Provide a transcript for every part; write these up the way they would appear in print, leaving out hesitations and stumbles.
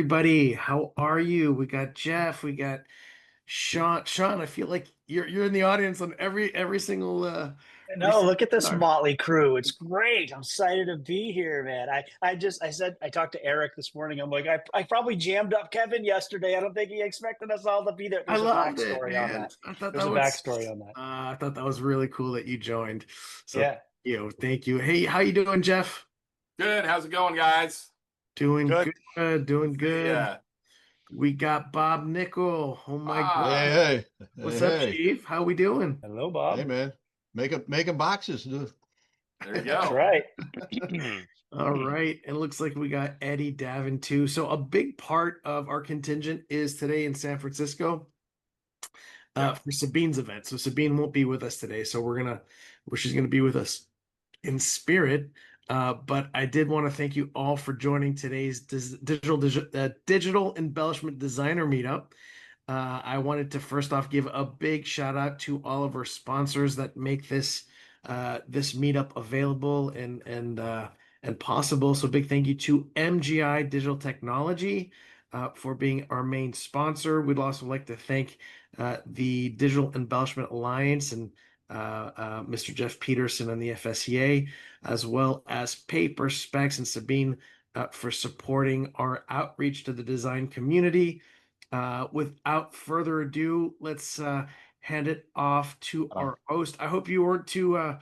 everybody. How are you? We got Jeff, we got Sean. Sean, I feel like you're in the audience on every single every No, single look at this webinar. motley crew. It's great. I'm excited to be here, man. I said I talked to Eric this morning. I'm like, I probably jammed up Kevin yesterday. I don't think he expected us all to be there. I There's a loved it, backstory on man. that. There's a backstory on that. I thought that was really cool that you joined. So Yeah. thank you. Hey, how you doing, Jeff? Good. How's it going, guys? Doing Good. good, doing The good. We got Bob Nickel. Oh my God. ah, Hey, hey, hey, What's up, hey, Chief? How we doing? Hello, hey, Bob. man. Making boxes. there you That's go. right. All right. It looks like we got Eddie Davin too. So a big part of our contingent is today in San Francisco Yeah. for Sabine's event. So Sabine won't be with us today. So she's gonna be with us in spirit. But I did want to thank you all for joining today's digital embellishment designer meetup. I wanted to first off give a big shout out to all of our sponsors that make this meetup available and possible. So big thank you to MGI Digital Technology for being our main sponsor. We'd also like to thank the Digital Embellishment Alliance and Mr. Jeff Peterson and the FSEA, as well as Paper Specs and Sabine for supporting our outreach to the design community. Without further ado, let's hand it off to our host. I hope you weren't too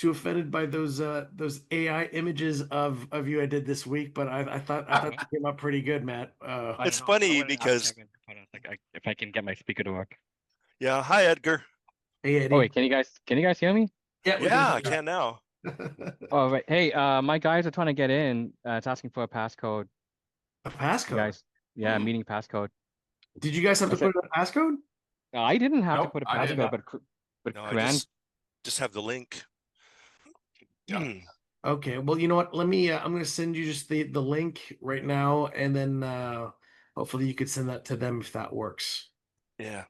offended by those AI images of you I did this week, but I thought they came out pretty good, Matt. It's funny because if I can get my speaker to work. Yeah. Hi, Edgar. Hey Oh Eddie. wait, can you guys hear me? Yeah, we Yeah, can I can now. Oh right. Hey, my guys are trying to get in. It's asking for a passcode. A You passcode. guys, yeah, meeting passcode. Did you guys have I to said put in a passcode? I didn't have to Nope, put a I did passcode, not. but No, I Kuran. just have the link. Yeah. Okay, well, you know what? Let me. I'm going to send you just the link right now, and then hopefully you could send that to them if that works. Yeah.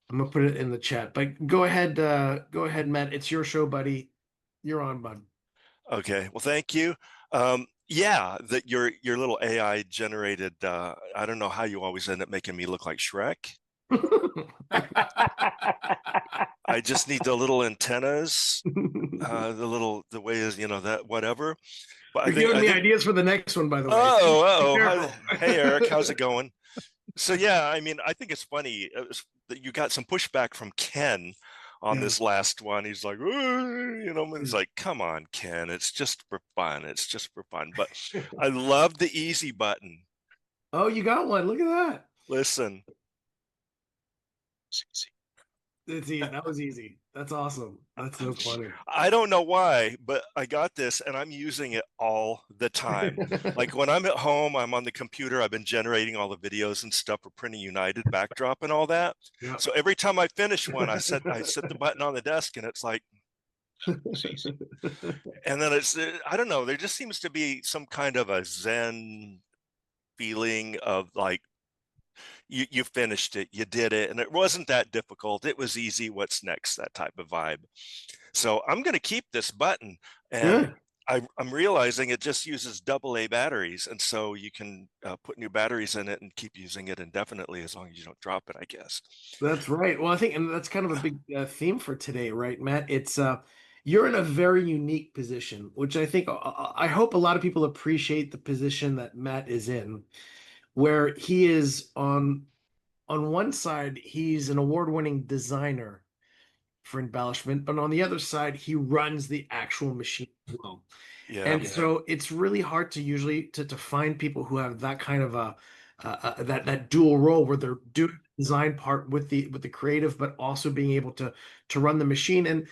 I'm gonna put it in the chat. But go ahead, Matt. It's your show, buddy. You're on, bud. Okay. Well, thank you. Yeah, that your little AI generated. I don't know how you always end up making me look like Shrek. I just need the little antennas, the way is that whatever. But You're giving me ideas for the next one, by the way. Be careful. Hey Eric, how's it going? So yeah, I mean, I think it's funny that you got some pushback from Ken on Yeah. this last one. He's like, it's like, come on, Ken, it's just for fun. It's just for fun. But I love the easy button. Oh, you got one. Look at that. Listen. It's easy. That was easy. That's awesome. That's so funny. I don't know why, but I got this and I'm using it all the time. Like when I'm at home, I'm on the computer, I've been generating all the videos and stuff for Printing United backdrop and all that. Yeah. So every time I finish one, I set the button on the desk and it's like, and then it's, I don't know, there just seems to be some kind of a Zen feeling of like, you finished it, you did it, and it wasn't that difficult. It was easy. What's next? That type of vibe. So I'm going to keep this button, and I'm realizing it just uses AA batteries, and so you can put new batteries in it and keep using it indefinitely as long as you don't drop it, I guess. That's right. Well, I think, and that's kind of a big theme for today, right, Matt? It's you're in a very unique position, which I think I hope a lot of people appreciate the position that Matt is in, where he is on one side, he's an award-winning designer for embellishment, but on the other side, he runs the actual machine as well. Yeah. And so it's really hard to usually to find people who have that kind of a that dual role where they're doing the design part with the creative, but also being able to run the machine. And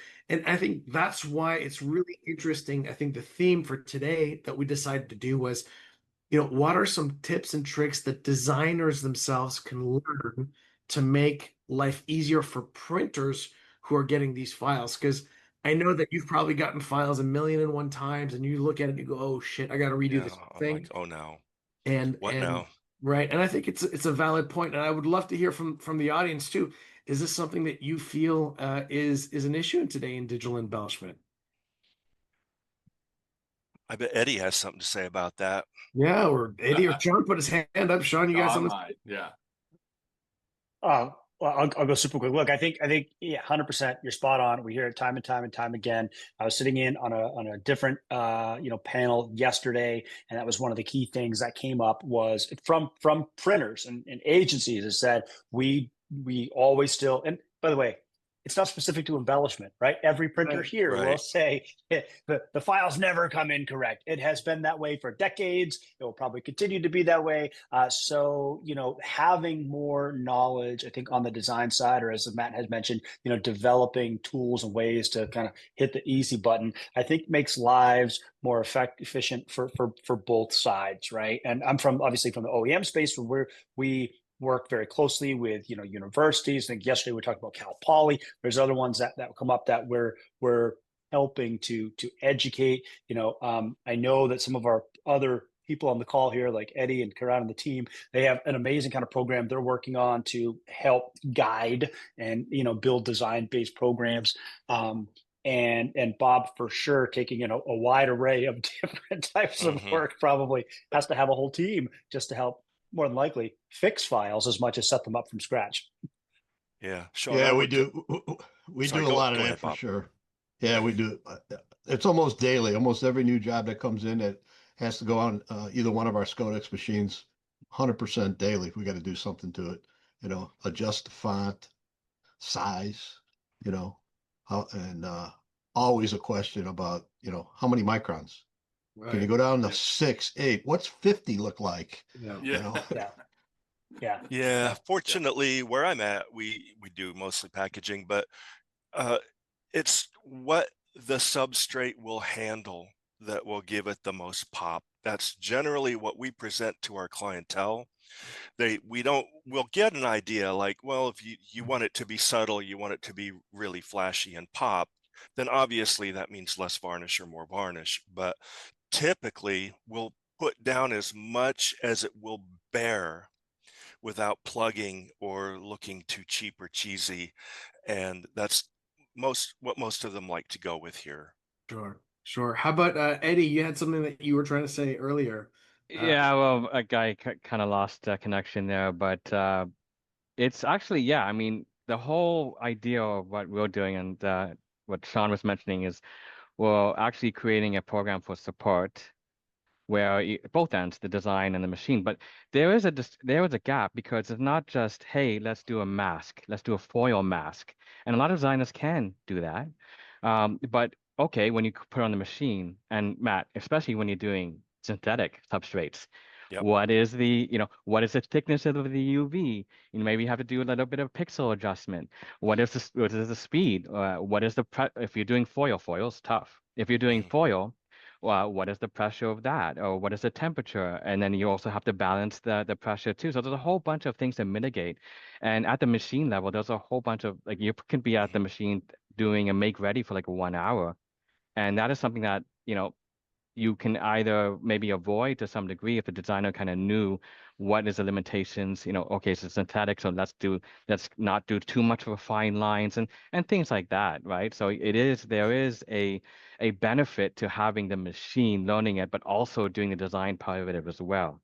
I think that's why it's really interesting. I think the theme for today that we decided to do was, what are some tips and tricks that designers themselves can learn to make life easier for printers who are getting these files? Because I know that you've probably gotten files 1,000,001 times, and you look at it and you go, "Oh shit, I got to redo this I'm thing." like, oh no, And what now? right, and I think it's a valid point, and I would love to hear from the audience too. Is this something that you feel is an issue today in digital embellishment? I bet Eddie has something to say about that. Yeah, or Eddie or Sean put his hand up. Sean, you got John something? might, yeah. Well, I'll go super quick. Look, I think, yeah, 100%. You're spot on. We hear it time and time and time again. I was sitting in on a different, panel yesterday, and that was one of the key things that came up was from printers and agencies. Is that we always still, and by the way, it's not specific to embellishment, right? Every printer Right, here will right. say the files never come in correct. It has been that way for decades. It will probably continue to be that way. So, having more knowledge, I think, on the design side, or as Matt has mentioned, developing tools and ways to kind of hit the easy button, I think makes lives more efficient for both sides, right? And I'm obviously from the OEM space where we work very closely with universities. I think yesterday we talked about Cal Poly. There's other ones that come up that we're helping to educate. I know that some of our other people on the call here, like Eddie and Karan and the team, they have an amazing kind of program they're working on to help guide and build design-based programs. And Bob for sure taking a wide array of different types of work, probably has to have a whole team just to help, more than likely, fix files as much as set them up from scratch. Yeah. Sean, Yeah, I we worked at- do. We Sorry, do a lot of go that ahead, for Bob. sure. Yeah, we do. It's almost daily. Almost every new job that comes in that has to go on either one of our Scodex machines, 100% daily. We got to do something to it. Adjust the font, size. And always a question about how many microns. Can you right. go down to Yeah. 6, 8? What's 50 look like? Yeah. Yeah. Yeah. Fortunately, where I'm at, we do mostly packaging, but it's what the substrate will handle that will give it the most pop. That's generally what we present to our clientele. We'll get an idea like, well, if you want it to be subtle, you want it to be really flashy and pop, then obviously that means less varnish or more varnish. But typically we'll put down as much as it will bear without plugging or looking too cheap or cheesy. And that's what most of them like to go with here. Sure. How about Eddie? You had something that you were trying to say earlier. Yeah, well, a guy kind of lost connection there, but it's actually, yeah, I mean, the whole idea of what we're doing and what Sean was mentioning is we're actually creating a program for support where both ends, the design and the machine. But there is a gap because it's not just, hey, let's do a mask, let's do a foil mask, and a lot of designers can do that. But okay, when you put it on the machine, and Matt, especially when you're doing synthetic substrates, Yep. what is what is the thickness of the UV? Maybe you have to do a little bit of pixel adjustment. What is the speed? What is the if you're doing foil's tough. If you're doing foil, well, what is the pressure of that, or what is the temperature? And then you also have to balance the pressure too. So there's a whole bunch of things to mitigate. And at the machine level, there's a whole bunch of like you can be at the machine doing a make ready for like 1 hour, and that is something that you can either maybe avoid to some degree if the designer kind of knew what is the limitations, okay, so synthetic, so let's not do too much of a fine lines and things like that, right? So there is a benefit to having the machine learning it, but also doing the design part of it as well.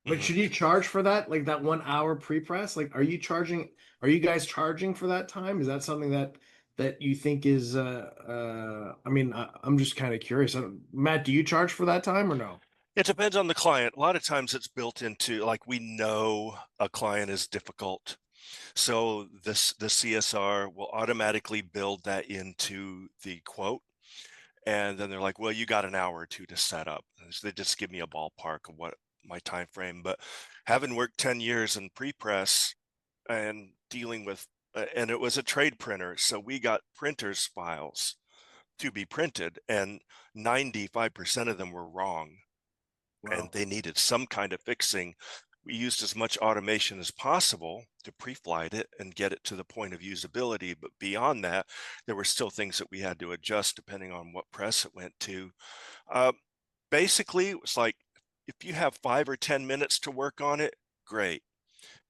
But should you charge for that? Like that 1 hour pre-press? Like, are you guys charging for that time? Is that something that you think is I mean, I'm just kind of curious. Matt, do you charge for that time or no? It depends on the client. A lot of times it's built into, like, we know a client is difficult. So the CSR will automatically build that into the quote. And then they're like, well, you got an hour or two to set up. So they just give me a ballpark of what my time frame. But having worked 10 years in pre-press and dealing with, and it was a trade printer. So we got printers files to be printed, and 95% of them were wrong. Wow. And they needed some kind of fixing. We used as much automation as possible to pre-flight it and get it to the point of usability. But beyond that, there were still things that we had to adjust depending on what press it went to. Basically, it was like, if you have 5 or 10 minutes to work on it, great.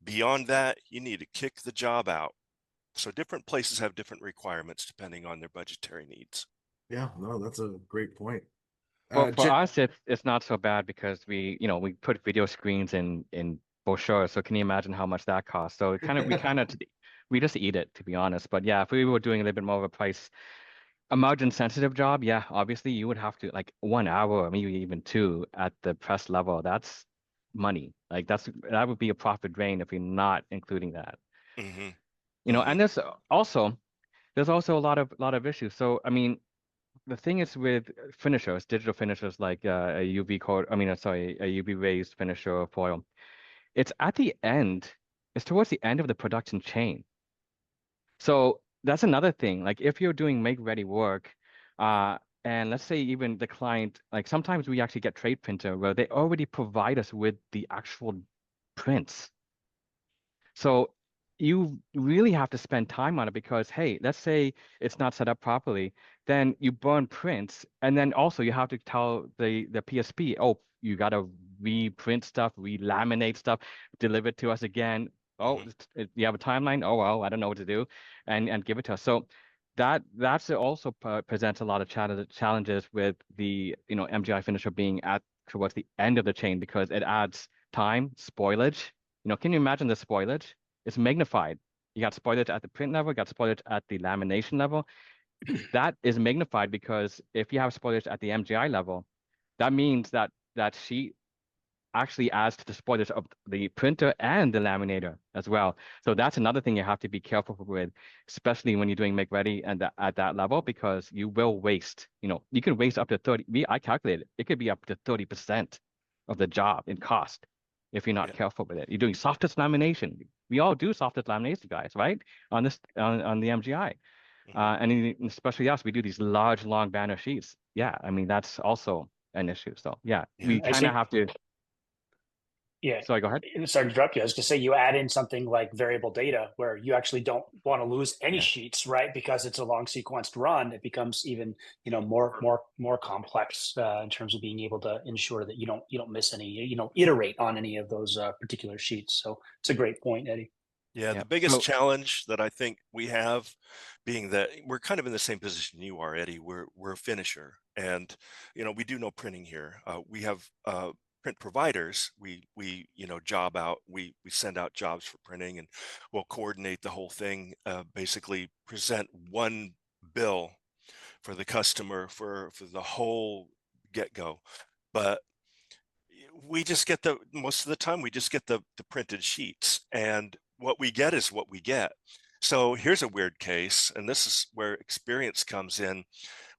Beyond that, you need to kick the job out. So different places have different requirements depending on their budgetary needs. Yeah, no, that's a great point. Well, for Jen- us, it's not so bad because we put video screens in brochures. So can you imagine how much that costs? So we just eat it, to be honest. But yeah, if we were doing a little bit more of a margin sensitive job, yeah, obviously you would have to like 1 hour or maybe even two at the press level. That's money. Like that would be a profit drain if you're not including that. Mm-hmm. And there's also a lot of issues. So I mean, the thing is with finishers, digital finishers like a UV coat, sorry, a UV raised finisher or foil, it's at the end, it's towards the end of the production chain. So that's another thing. Like if you're doing make ready work, and let's say even the client, like sometimes we actually get trade printer where they already provide us with the actual prints. So you really have to spend time on it because, hey, let's say it's not set up properly, then you burn prints, and then also you have to tell the PSP, oh, you gotta reprint stuff, relaminate stuff, deliver it to us again. Oh, Mm-hmm. you have a timeline? Oh well, I don't know what to do, and give it to us. So that's also presents a lot of challenges with the MGI finisher being at towards the end of the chain because it adds time, spoilage. Can you imagine the spoilage? It's magnified. You got spoilage at the print level, you got spoilage at the lamination level. That is magnified because if you have spoilage at the MGI level, that means that sheet actually adds to the spoilage of the printer and the laminator as well. So that's another thing you have to be careful with, especially when you're doing make ready and at that level, because you will waste, you can waste up to 30, I calculated, it could be up to 30% of the job in cost if you're not Yeah. careful with it. You're doing soft touch lamination. We all do soft touch lamination, guys, right? On the MGI. Mm-hmm. Especially us, we do these large, long banner sheets. Yeah, I mean, that's also an issue. So yeah, Yeah. we I kind of think, have to, yeah. sorry, go ahead. Sorry to interrupt you. I was to say you add in something like variable data where you actually don't want to lose any Yeah. sheets, right? Because it's a long sequenced run. It becomes even more complex in terms of being able to ensure that you don't miss any, iterate on any of those particular sheets. So it's a great point, Eddie. Yeah, Yeah. the biggest So challenge that I think we have being that we're kind of in the same position you are, Eddie. We're a finisher, and we do no printing here. We have print providers. We job out. We send out jobs for printing, and we'll coordinate the whole thing. Basically, present one bill for the customer for the whole get go. But we just get most of the time we just get the printed sheets, and what we get is what we get. So here's a weird case, and this is where experience comes in.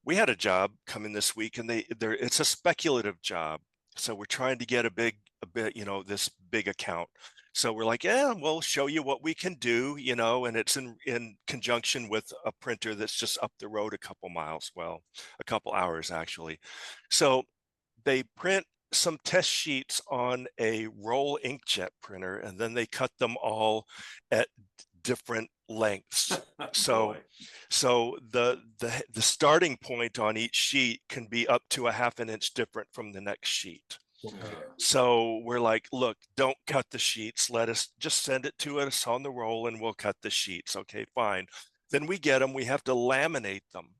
We had a job come in this week, and it's a speculative job. So we're trying to get a bit, this big account. So we're like, yeah, we'll show you what we can do, and it's in conjunction with a printer that's just up the road a couple miles, well, a couple hours actually. So they print some test sheets on a roll inkjet printer, and then they cut them all at different lengths. So the starting point on each sheet can be up to a half an inch different from the next sheet. So we're like, look, don't cut the sheets. Let us just send it to us on the roll and we'll cut the sheets. Okay, fine. Then we get them, we have to laminate them.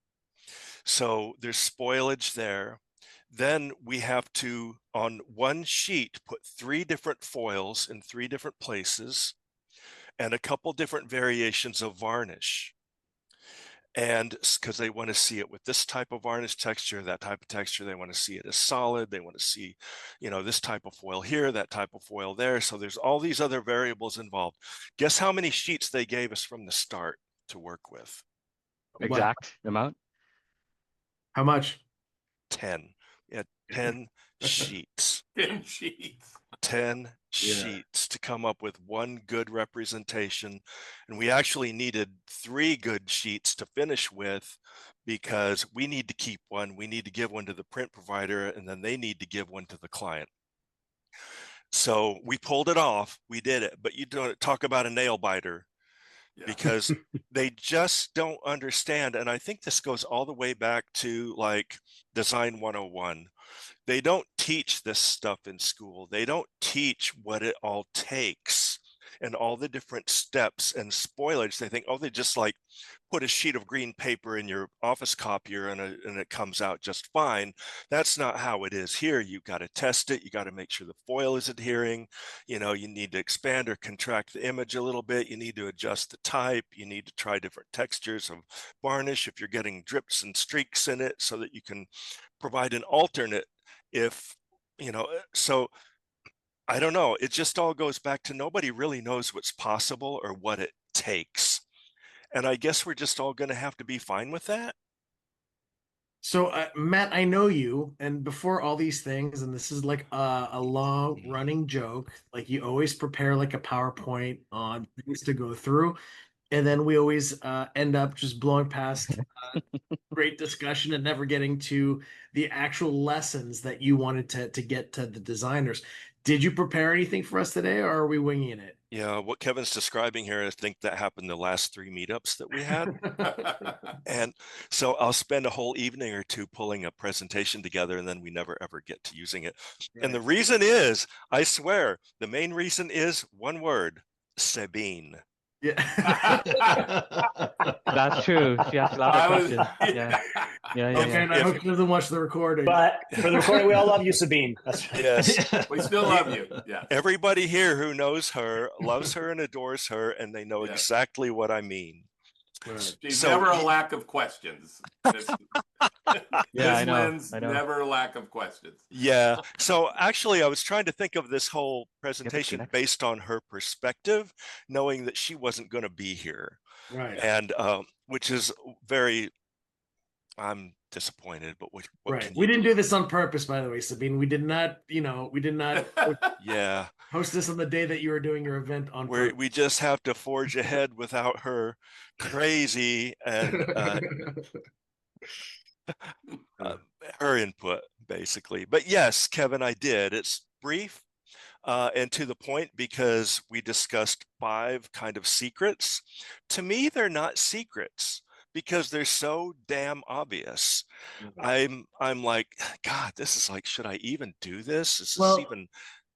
So there's spoilage there. Then we have to, on one sheet, put 3 different foils in 3 different places and a couple different variations of varnish. And because they want to see it with this type of varnish texture, that type of texture, they want to see it as solid. They want to see, this type of foil here, that type of foil there. So there's all these other variables involved. Guess how many sheets they gave us from the start to work with? exact amount. How much? 10. We had 10 sheets. 10 sheets. 10 sheets to come up with one good representation. And we actually needed 3 good sheets to finish with because we need to keep one, we need to give one to the print provider, and then they need to give one to the client. So we pulled it off, we did it, but you don't talk about a nail biter. Yeah. Because they just don't understand. And I think this goes all the way back to like Design 101. They don't teach this stuff in school. They don't teach what it all takes and all the different steps and spoilage. They think, oh, they just like put a sheet of green paper in your office copier and it comes out just fine. That's not how it is here. You got to test it. You got to make sure the foil is adhering. You know, you need to expand or contract the image a little bit. You need to adjust the type. You need to try different textures of varnish if you're getting drips and streaks in it, so that you can provide an alternate if, you know, so I don't know. It just all goes back to nobody really knows what's possible or what it takes. And I guess we're just all going to have to be fine with that. So, Matt, I know you, and before all these things, and this is like a long running joke, like you always prepare like a PowerPoint on things to go through, and then we always end up just blowing past great discussion and never getting to the actual lessons that you wanted to get to the designers. Did you prepare anything for us today, or are we winging it? Yeah, what Kevin's describing here, I think that happened the last 3 meetups that we had. And so I'll spend a whole evening or two pulling a presentation together, and then we never ever get to using it. Right. And the reason is, I swear, the main reason is one word: Sabine. Yeah. That's true. She asked a lot of I was- questions. Yeah. Yeah. Okay, and I hope she doesn't watch the recording. But for the recording, we all love you, Sabine. That's right. Yes. We still love you. Yeah. Everybody here who knows her loves her and adores her, and they know Yeah. exactly what I mean. Right. She's So- never a lack of questions. Yeah, I Miss know, Lynn's I know. never a lack of questions. Yeah. So actually, I was trying to think of this whole presentation connect. based on her perspective, knowing that she wasn't going to be here, Right. and which is very. I'm disappointed, but what Right. can We you didn't do this on purpose, by the way, Sabine. We did not, we did not Yeah, host this on the day that you were doing your event on purpose. we just have to forge ahead without her crazy and her input, basically. But yes, Kevin, I did. It's brief and to the point, because we discussed 5 kind of secrets. To me, they're not secrets because they're so damn obvious. I'm like, God, this is like, should I even do this? Is this Well, even?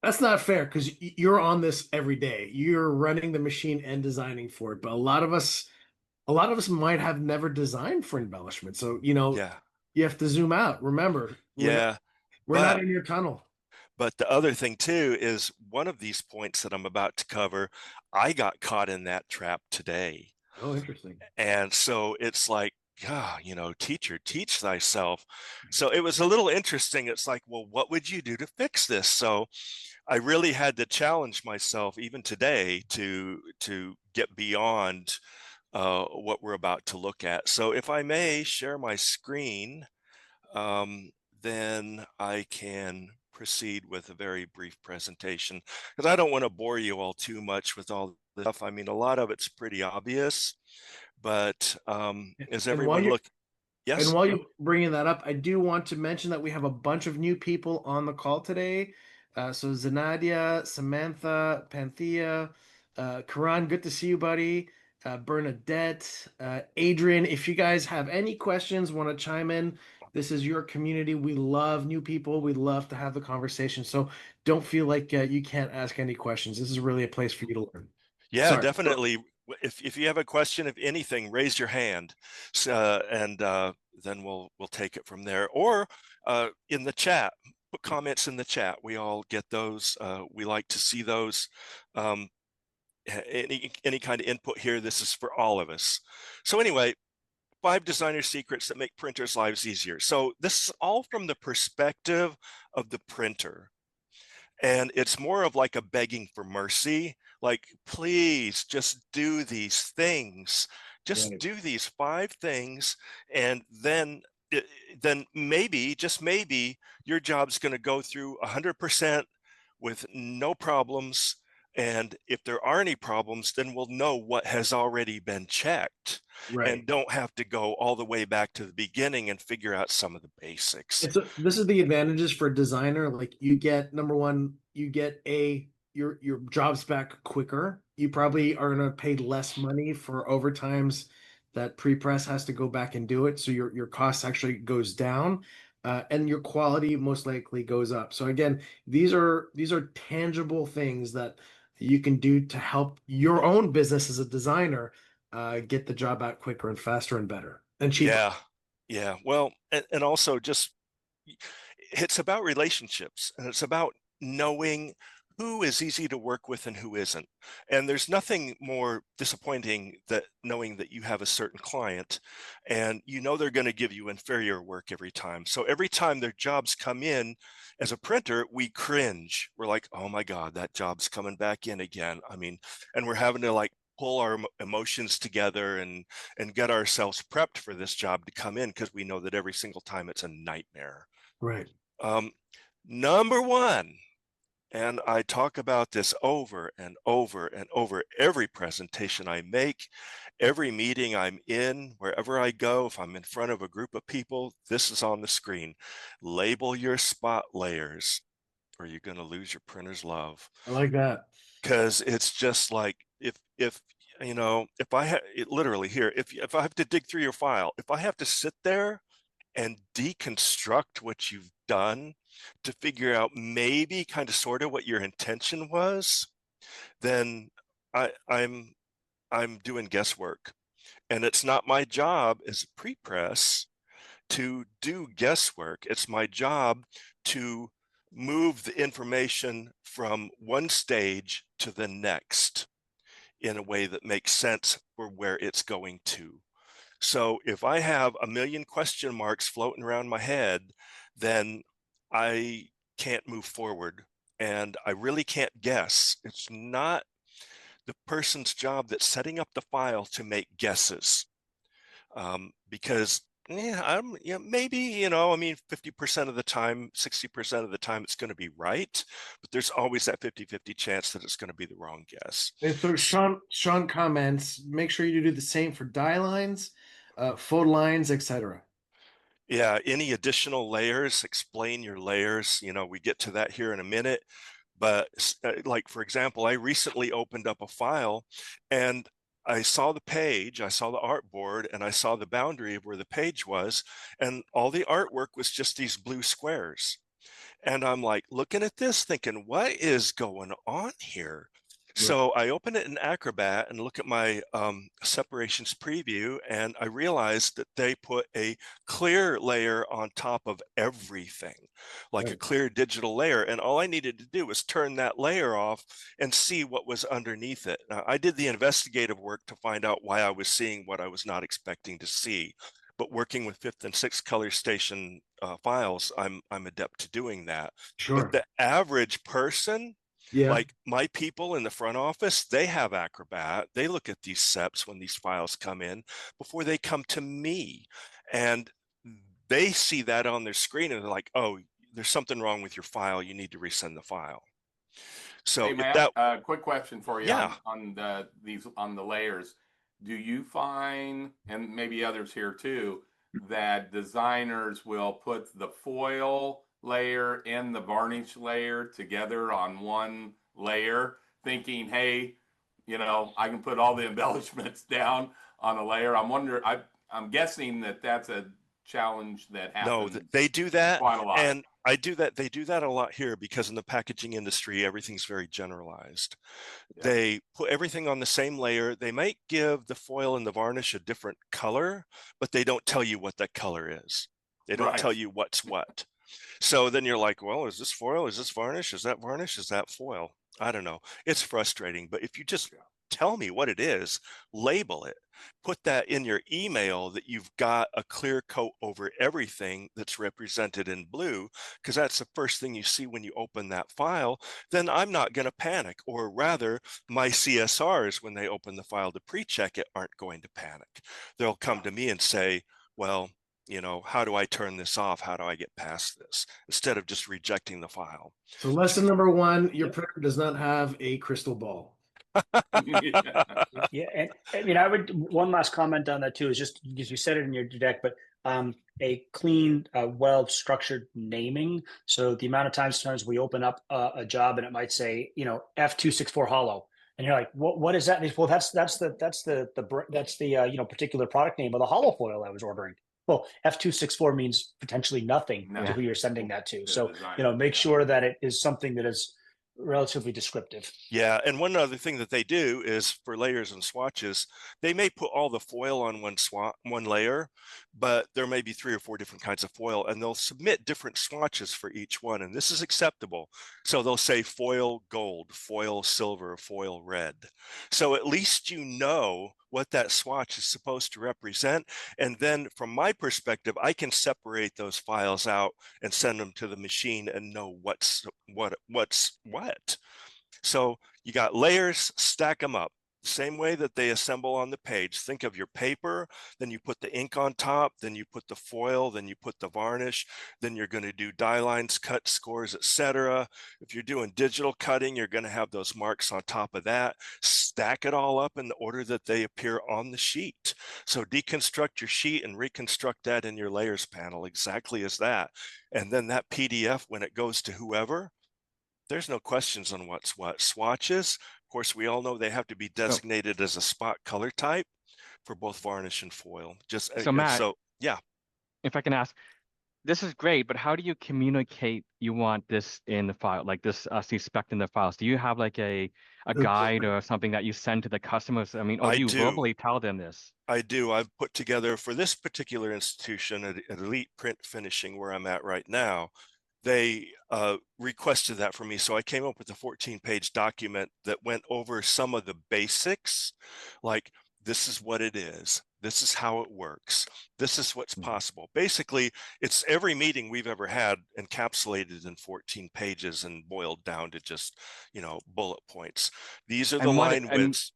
That's not fair because you're on this every day. You're running the machine and designing for it. But a lot of us might have never designed for embellishment. So, Yeah, you have to zoom out. Remember, yeah. we're not but- in your tunnel. But the other thing too is one of these points that I'm about to cover, I got caught in that trap today. Oh, interesting. And so it's like, yeah, teacher, teach thyself. So it was a little interesting. It's like, well, what would you do to fix this? So I really had to challenge myself even today to get beyond what we're about to look at. So if I may share my screen, then I can proceed with a very brief presentation, because I don't want to bore you all too much with all the stuff. I mean, a lot of it's pretty obvious, but is everyone look? Yes. And while you're bringing that up, I do want to mention that we have a bunch of new people on the call today. So Zanadia, Samantha, Panthea, Karan, good to see you, buddy. Bernadette, Adrian, if you guys have any questions, want to chime in, this is your community. We love new people. We love to have the conversation. So don't feel like you can't ask any questions. This is really a place for you to learn. Yeah, Sorry. definitely. If you have a question of anything, raise your hand, and then we'll take it from there. Or in the chat, put comments in the chat. We all get those. We like to see those. Any kind of input here. This is for all of us. So anyway, 5 designer secrets that make printers' lives easier. So this is all from the perspective of the printer. And it's more of like a begging for mercy. Like, please just do these things. Just Right. do these 5 things. And then maybe, just maybe, your job's going to go through 100% with no problems. And if there are any problems, then we'll know what has already been checked. Right. And don't have to go all the way back to the beginning and figure out some of the basics. This is the advantages for a designer. Like, you get, number one, you get your jobs back quicker. You probably are going to pay less money for overtimes that pre-press has to go back and do it. So your cost actually goes down, and your quality most likely goes up. So again, these are tangible things that you can do to help your own business as a designer get the job out quicker and faster and better and cheaper. Yeah. Yeah. Well, and also just, it's about relationships, and it's about knowing who is easy to work with and who isn't. And there's nothing more disappointing that knowing that you have a certain client and you know they're going to give you inferior work every time. So every time their jobs come in as a printer, we cringe. We're like, oh my God, that job's coming back in again. I mean, and we're having to like pull our emotions together and get ourselves prepped for this job to come in, because we know that every single time it's a nightmare. Right. Number one, and I talk about this over and over and over, every presentation I make, every meeting I'm in, wherever I go, if I'm in front of a group of people, this is on the screen. Label your spot layers or you're going to lose your printer's love. I like that. Because it's just like, if you know, if I have it literally here, if I have to dig through your file, if I have to sit there and deconstruct what you've done to figure out maybe kind of sort of what your intention was, then I'm doing guesswork. And it's not my job as a pre-press to do guesswork. It's my job to move the information from one stage to the next in a way that makes sense for where it's going to. So if I have a million question marks floating around my head, then I can't move forward and I really can't guess. It's not the person's job that's setting up the file to make guesses, because maybe, I mean, 50% of the time, 60% of the time it's going to be right, but there's always that 50-50 chance that it's going to be the wrong guess. And so Sean comments, make sure you do the same for die lines, fold lines, etc. Yeah, any additional layers, explain your layers. We get to that here in a minute. But like, for example, I recently opened up a file and I saw the page, I saw the artboard, and I saw the boundary of where the page was. And all the artwork was just these blue squares. And I'm like looking at this thinking, what is going on here? So I open it in Acrobat and look at my separations preview, and I realized that they put a clear layer on top of everything, like a clear digital layer. And all I needed to do was turn that layer off and see what was underneath it. Now, I did the investigative work to find out why I was seeing what I was not expecting to see. But working with 5th and 6th color station files, I'm adept to doing that. Sure. But the average person, like my people in the front office, they have Acrobat. They look at these SEPs when these files come in before they come to me. And they see that on their screen and they're like, oh, there's something wrong with your file. You need to resend the file. So hey, Matt, quick question for you on the layers. Do you find, and maybe others here too, that designers will put the foil layer and the varnish layer together on one layer, thinking, hey, I can put all the embellishments down on a layer? I'm guessing that that's a challenge that happens. No, they do that quite a lot. And they do that a lot here because in the packaging industry, everything's very generalized. They put everything on the same layer. They might give the foil and the varnish a different color, but they don't tell you what that color is. They don't tell you what's what. So then you're like, well, is this foil? Is this varnish? Is that varnish? Is that foil? I don't know. It's frustrating. But if you just tell me what it is, label it, put that in your email that you've got a clear coat over everything that's represented in blue, because that's the first thing you see when you open that file, then I'm not going to panic. Or rather, my CSRs, when they open the file to pre-check it, aren't going to panic. They'll come to me and say, well, how do I turn this off? How do I get past this? Instead of just rejecting the file. So lesson number 1, your printer does not have a crystal ball. Yeah, and I would, one last comment on that too, is just because you said it in your deck, but a clean, well-structured naming. So the amount of times sometimes we open up a job and it might say, F264 hollow, and you're like, what is that? Well, that's the particular product name of the hollow foil I was ordering. Well, F264 means potentially nothing to who you're sending that to. So, make sure that it is something that is relatively descriptive. Yeah, and one other thing that they do is for layers and swatches, they may put all the foil on one layer, but there may be 3 or 4 different kinds of foil, and they'll submit different swatches for each one, and this is acceptable. So they'll say foil gold, foil silver, foil red. So at least you know what that swatch is supposed to represent, and then from my perspective, I can separate those files out and send them to the machine and know what's what. So you got layers, stack them up. Same way that they assemble on the page. Think of your paper, then you put the ink on top, then you put the foil, then you put the varnish, then you're going to do die lines, cut scores, etc. If you're doing digital cutting, you're going to have those marks on top of that. Stack it all up in the order that they appear on the sheet. So deconstruct your sheet and reconstruct that in your layers panel exactly as that. And then that PDF, when it goes to whoever, there's no questions on what's what. Swatches, of course, we all know they have to be designated as a spot color type for both varnish and foil. So Matt, yeah. If I can ask, this is great, but how do you communicate you want this in the file, like this spec in the files? Do you have like a guide or something that you send to the customers? I mean, or do you verbally tell them this? I do. I've put together for this particular institution at Elite Print Finishing, where I'm at right now, they requested that from me. So I came up with a 14-page document that went over some of the basics, like this is what it is. This is how it works. This is what's possible. Basically, it's every meeting we've ever had encapsulated in 14 pages and boiled down to just, bullet points. These are the line widths.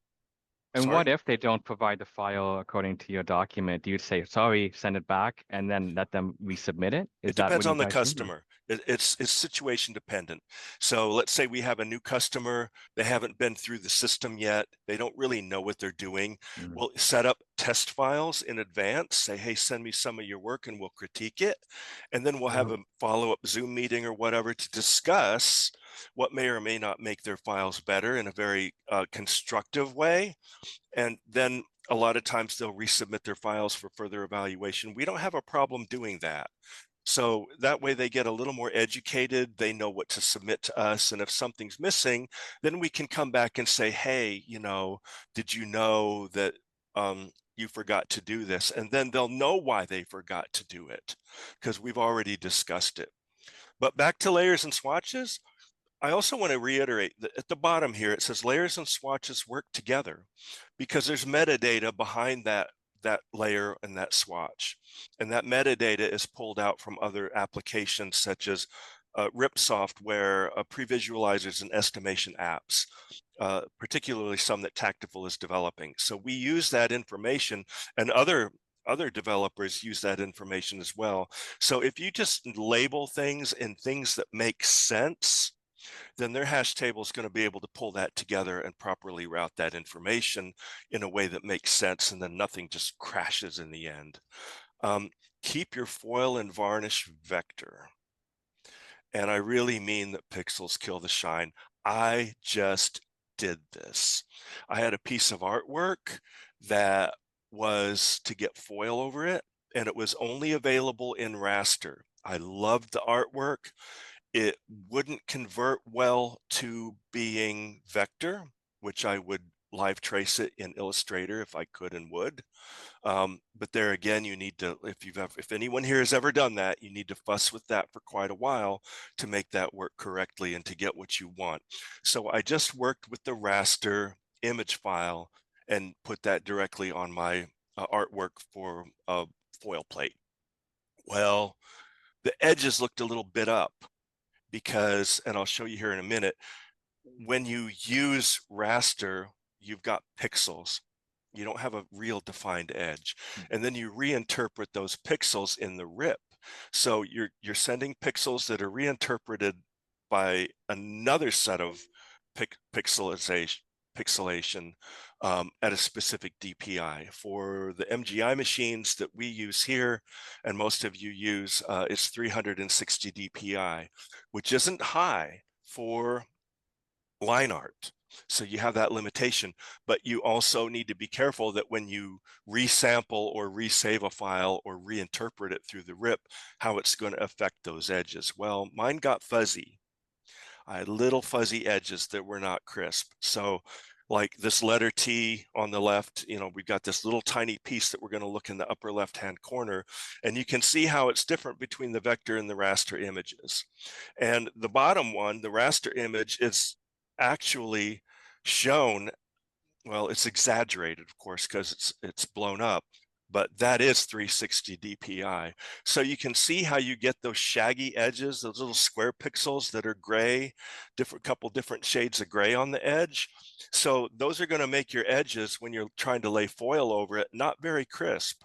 And what if they don't provide the file according to your document? Do you say, sorry, send it back, and then let them resubmit it? It depends on the customer. It's situation dependent. So let's say we have a new customer, they haven't been through the system yet, they don't really know what they're doing. We'll set up test files in advance, say, hey, send me some of your work and we'll critique it. And then we'll have a follow-up Zoom meeting or whatever to discuss what may or may not make their files better in a very constructive way. And then a lot of times they'll resubmit their files for further evaluation. We don't have a problem doing that. So that way they get a little more educated, they know what to submit to us. And if something's missing, then we can come back and say, hey, did you know that you forgot to do this? And then they'll know why they forgot to do it because we've already discussed it. But back to layers and swatches, I also want to reiterate that at the bottom here, it says layers and swatches work together because there's metadata behind that layer and that swatch. And that metadata is pulled out from other applications such as RIP software, pre-visualizers, and estimation apps, particularly some that Tactiful is developing. So we use that information, and other developers use that information as well. So if you just label things in things that make sense, then their hash table is going to be able to pull that together and properly route that information in a way that makes sense, and then nothing just crashes in the end. Keep your foil and varnish vector. And I really mean that pixels kill the shine. I just did this. I had a piece of artwork that was to get foil over it, and it was only available in raster. I loved the artwork. It wouldn't convert well to being vector, which I would live trace it in Illustrator if I could and would. But there again, you need to, if anyone here has ever done that, you need to fuss with that for quite a while to make that work correctly and to get what you want. So I just worked with the raster image file and put that directly on my artwork for a foil plate. Well, the edges looked a little bit up, because, and I'll show you here in a minute, when you use raster, you've got pixels. You don't have a real defined edge. And then you reinterpret those pixels in the RIP. So you're sending pixels that are reinterpreted by another set of pixelation at a specific DPI. For the MGI machines that we use here, and most of you use, it's 360 DPI, which isn't high for line art. So you have that limitation, but you also need to be careful that when you resample or resave a file or reinterpret it through the RIP, how it's going to affect those edges. Well, mine got fuzzy. I had little fuzzy edges that were not crisp. So like this letter T on the left, we've got this little tiny piece that we're going to look in the upper left-hand corner, and you can see how it's different between the vector and the raster images. And the bottom one, the raster image, is actually shown, well, it's exaggerated, of course, because it's blown up, but that is 360 DPI. So you can see how you get those shaggy edges, those little square pixels that are gray, couple different shades of gray on the edge. So those are going to make your edges, when you're trying to lay foil over it, not very crisp.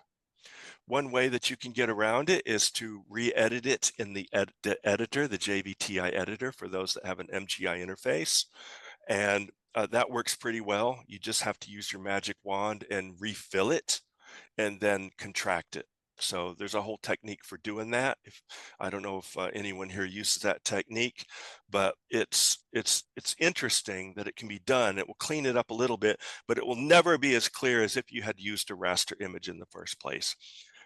One way that you can get around it is to re-edit it in the editor, the JVTI editor, for those that have an MGI interface. And that works pretty well. You just have to use your magic wand and refill it and then contract it. So there's a whole technique for doing that. I don't know if anyone here uses that technique, but it's interesting that it can be done. It will clean it up a little bit, but it will never be as clear as if you had used a raster image in the first place.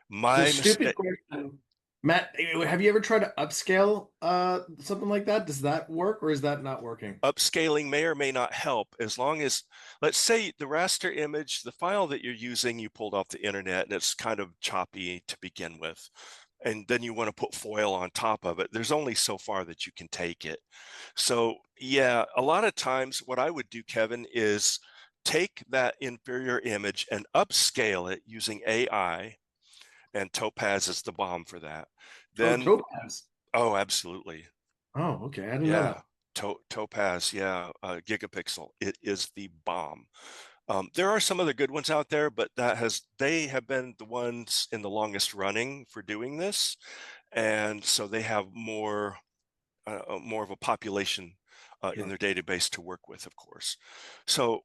My stupid question, Matt, have you ever tried to upscale something like that? Does that work, or is that not working? Upscaling may or may not help, as long as, let's say the raster image, the file that you're using, you pulled off the internet and it's kind of choppy to begin with, and then you want to put foil on top of it. There's only so far that you can take it. So yeah, a lot of times what I would do, Kevin, is take that inferior image and upscale it using AI, and Topaz is the bomb for that. Then Topaz. Oh, absolutely. Oh, okay. I didn't know that. Topaz, gigapixel. It is the bomb. There are some other good ones out there, but they have been the ones in the longest running for doing this, and so they have more of a population in their database to work with, of course. So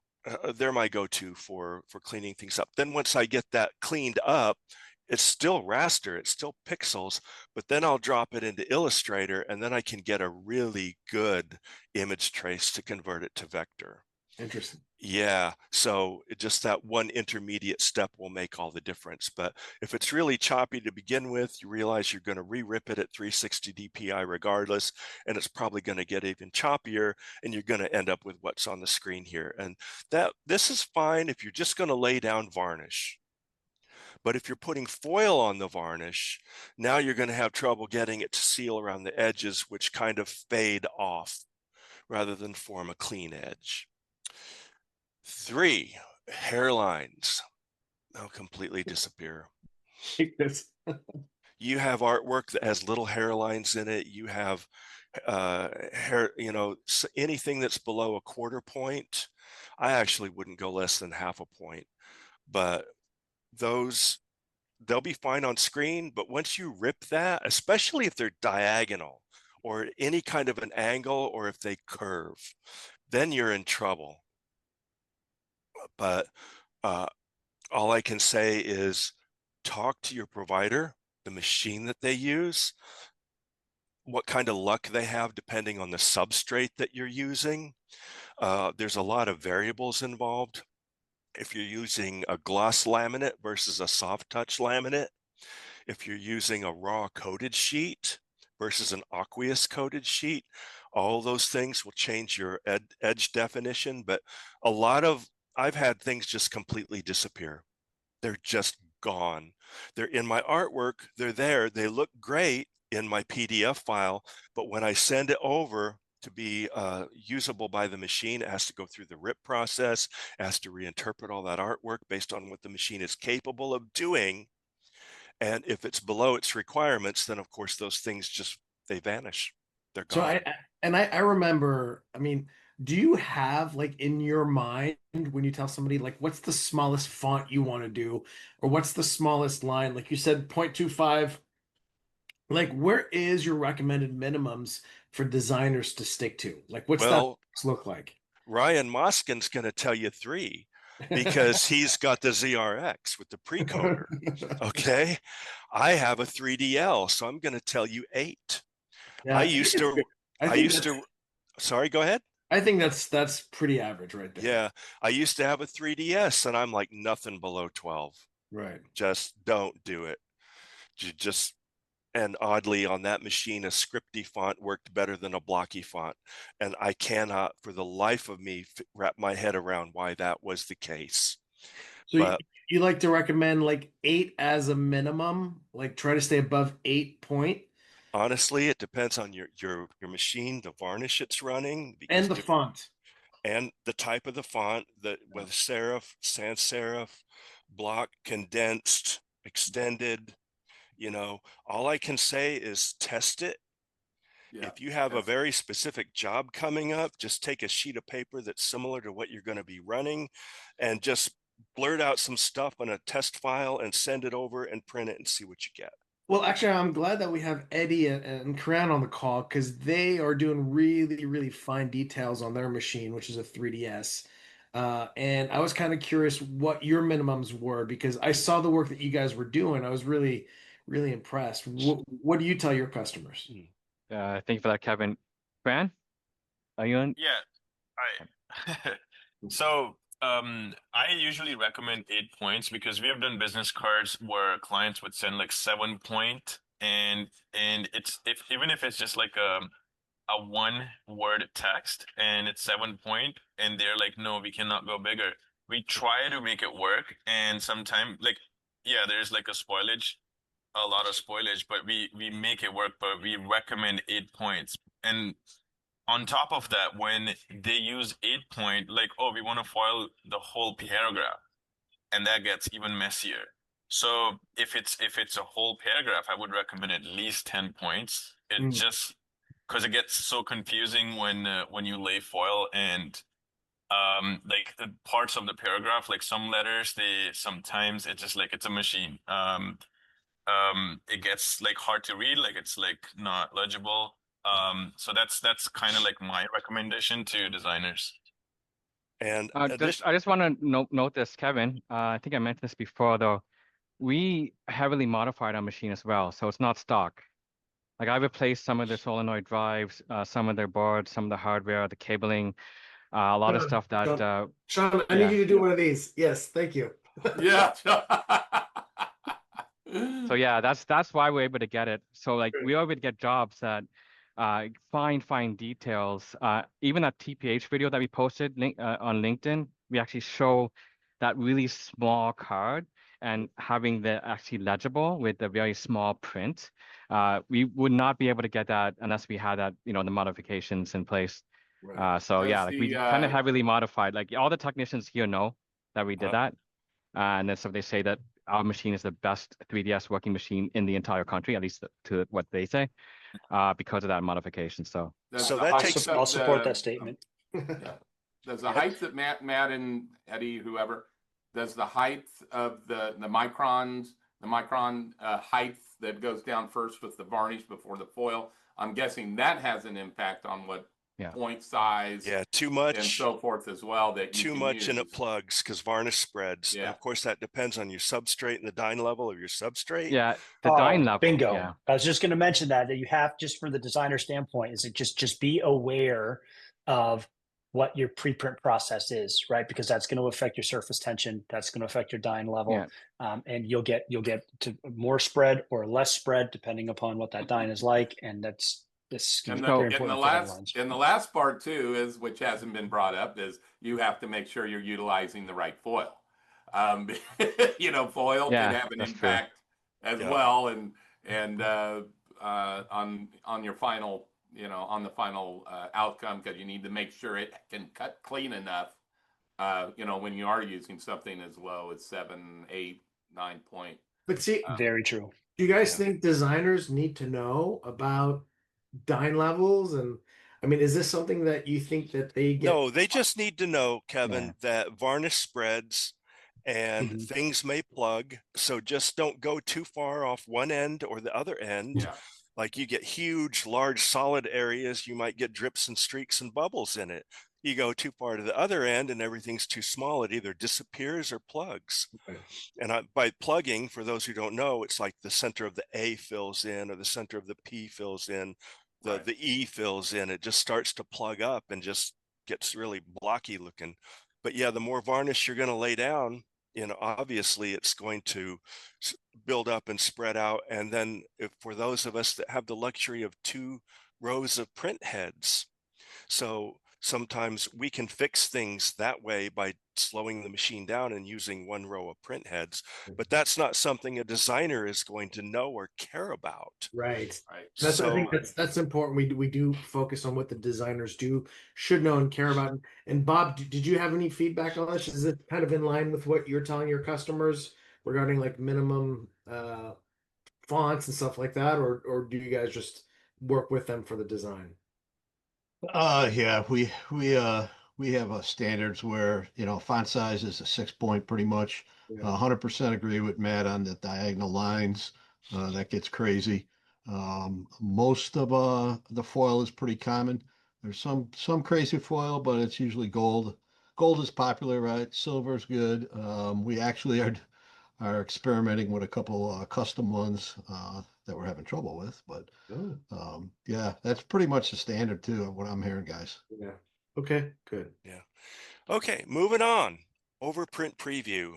they're my go-to for cleaning things up. Then once I get that cleaned up, it's still raster, it's still pixels, but then I'll drop it into Illustrator, and then I can get a really good image trace to convert it to vector. Interesting. Yeah, so just that one intermediate step will make all the difference. But if it's really choppy to begin with, you realize you're going to re-rip it at 360 DPI regardless, and it's probably going to get even choppier, and you're going to end up with what's on the screen here. And this is fine if you're just going to lay down varnish. But if you're putting foil on the varnish, now you're going to have trouble getting it to seal around the edges, which kind of fade off rather than form a clean edge. 3, hairlines. They'll completely disappear. You have artwork that has little hairlines in it. You have hair, anything that's below a 1/4 point. I actually wouldn't go less than 1/2 point, but they'll be fine on screen. But once you rip that, especially if they're diagonal or any kind of an angle, or if they curve, then you're in trouble. But all I can say is talk to your provider, the machine that they use, what kind of luck they have depending on the substrate that you're using. There's a lot of variables involved. If you're using a gloss laminate versus a soft touch laminate, if you're using a raw coated sheet versus an aqueous coated sheet, all those things will change your edge definition. But I've had things just completely disappear. They're just gone. They're in my artwork, they're there, they look great in my PDF file, but when I send it over to be usable by the machine, it has to go through the RIP process, it has to reinterpret all that artwork based on what the machine is capable of doing. And if it's below its requirements, then of course those things they vanish. They're gone. So I remember, do you have, like, in your mind, when you tell somebody, like, what's the smallest font you want to do, or what's the smallest line? Like you said, 0.25. Like, where is your recommended minimums for designers to stick to? Like, what's that look like? Ryan Moskin's going to tell you 3, because he's got the ZRX with the pre-coder. Okay. I have a 3DL, so I'm going to tell you 8. Yeah, sorry, go ahead. I think that's pretty average right there. Yeah. I used to have a 3DS, and I'm like, nothing below 12. Right. Just don't do it. And oddly, on that machine, a scripty font worked better than a blocky font. And I cannot, for the life of me, wrap my head around why that was the case. So But you like to recommend like 8 as a minimum, like try to stay above 8 point, honestly, it depends on your machine, the varnish it's running, because and the font. and the type of the font, whether serif, sans serif, block, condensed, extended. You know, all I can say is test it. Yeah, If you have a very specific job coming up, just take a sheet of paper that's similar to what you're going to be running and just blurt out some stuff on a test file and send it over and print it and see what you get. Well, actually, I'm glad that we have Eddie and Karan on the call because they are doing really, really fine details on their machine, which is a 3DS. And I was kind of curious what your minimums were because I saw the work that you guys were doing. I was really, really impressed. What do you tell your customers? Thank you for that, Kevin. Fran, are you on? Yeah, I so I usually recommend 8 points because we have done business cards where clients would send like 7 point and it's if even if it's just like a one word text and it's 7 point and they're like, no, we cannot go bigger. We try to make it work and sometimes like yeah, there's like a lot of spoilage, but we make it work, but we recommend 8 points. And on top of that, when they use 8 point, like, oh, we want to foil the whole paragraph, and that gets even messier. So if it's a whole paragraph, I would recommend at least 10 points. It just because it gets so confusing when you lay foil and like the parts of the paragraph, like some letters, they sometimes it's just like it's a machine. It gets like hard to read, like it's like not legible. So that's kind of like my recommendation to designers. And I just want to note this, Kevin. I think I mentioned this before, though. We heavily modified our machine as well, so it's not stock. Like I replaced some of the solenoid drives, some of their boards, some of the hardware, the cabling, a lot of stuff that. Sean, I yeah. need you to do one of these. Yes, thank you. Yeah. So yeah, that's why we're able to get it. So like we always get jobs that fine details. Even that TPH video that we posted on LinkedIn, we actually show that really small card and having the actually legible with the very small print. We would not be able to get that unless we had that, the modifications in place. Right. So yeah, like we kind of heavily modified. Like all the technicians here know that we did that. And then so they say that our machine is the best 3DS working machine in the entire country, at least to what they say, because of that modification. So I'll support that statement. Yeah. Does the height that Matt and Eddie, whoever, does the height of the micron height that goes down first with the varnish before the foil? I'm guessing that has an impact on what point size, too much and so forth as well. That too much and it plugs because varnish spreads. And of course that depends on your substrate and the dyne level of your substrate. Yeah, the dyne level. Bingo. Yeah. I was just going to mention that you have, just from the designer standpoint, is it just be aware of what your preprint process is, right? Because that's going to affect your surface tension. That's going to affect your dyne level, and you'll get to more spread or less spread depending upon what that dyne is like, and that's. And the last part too is, which hasn't been brought up, is you have to make sure you're utilizing the right foil. Foil can have an impact as well, and on your final, on the final outcome, because you need to make sure it can cut clean enough. When you are using something as low as 7, 8, 9 point. But see, very true. Do you guys think designers need to know about dyne levels? And I mean, is this something that you think that they get? No, they just need to know, Kevin, that varnish spreads and things may plug. So just don't go too far off one end or the other end. Yeah. Like you get huge, large, solid areas, you might get drips and streaks and bubbles in it. You go too far to the other end and everything's too small, it either disappears or plugs. Okay. And by plugging, for those who don't know, it's like the center of the A fills in or the center of the P fills in, the E fills in. It just starts to plug up and just gets really blocky looking. But yeah, the more varnish you're going to lay down, obviously it's going to build up and spread out. And then for those of us that have the luxury of 2 rows of print heads, so sometimes we can fix things that way by slowing the machine down and using 1 row of print heads, but that's not something a designer is going to know or care about. Right. Right. I think that's important. We do focus on what the designers should know and care about. And Bob, did you have any feedback on this? Is it kind of in line with what you're telling your customers regarding like minimum fonts and stuff like that, or do you guys just work with them for the design? Yeah, we have standards where, font size is a 6 point pretty much. Yeah. 100% agree with Matt on the diagonal lines. That gets crazy. Most of the foil is pretty common. There's some crazy foil, but it's usually gold. Gold is popular, right? Silver is good. We actually are experimenting with a couple custom ones that we're having trouble with, but yeah, that's pretty much the standard too of what I'm hearing, guys. Yeah. Okay, good. Yeah. Okay, moving on. Overprint preview.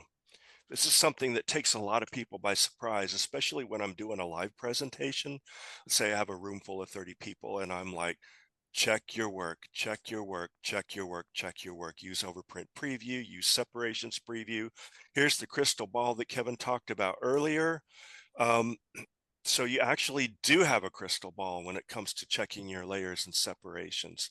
This is something that takes a lot of people by surprise, especially when I'm doing a live presentation. Let's say I have a room full of 30 people and I'm like, check your work, check your work, check your work, check your work. Use overprint preview, use separations preview. Here's the crystal ball that Kevin talked about earlier. So you actually do have a crystal ball when it comes to checking your layers and separations.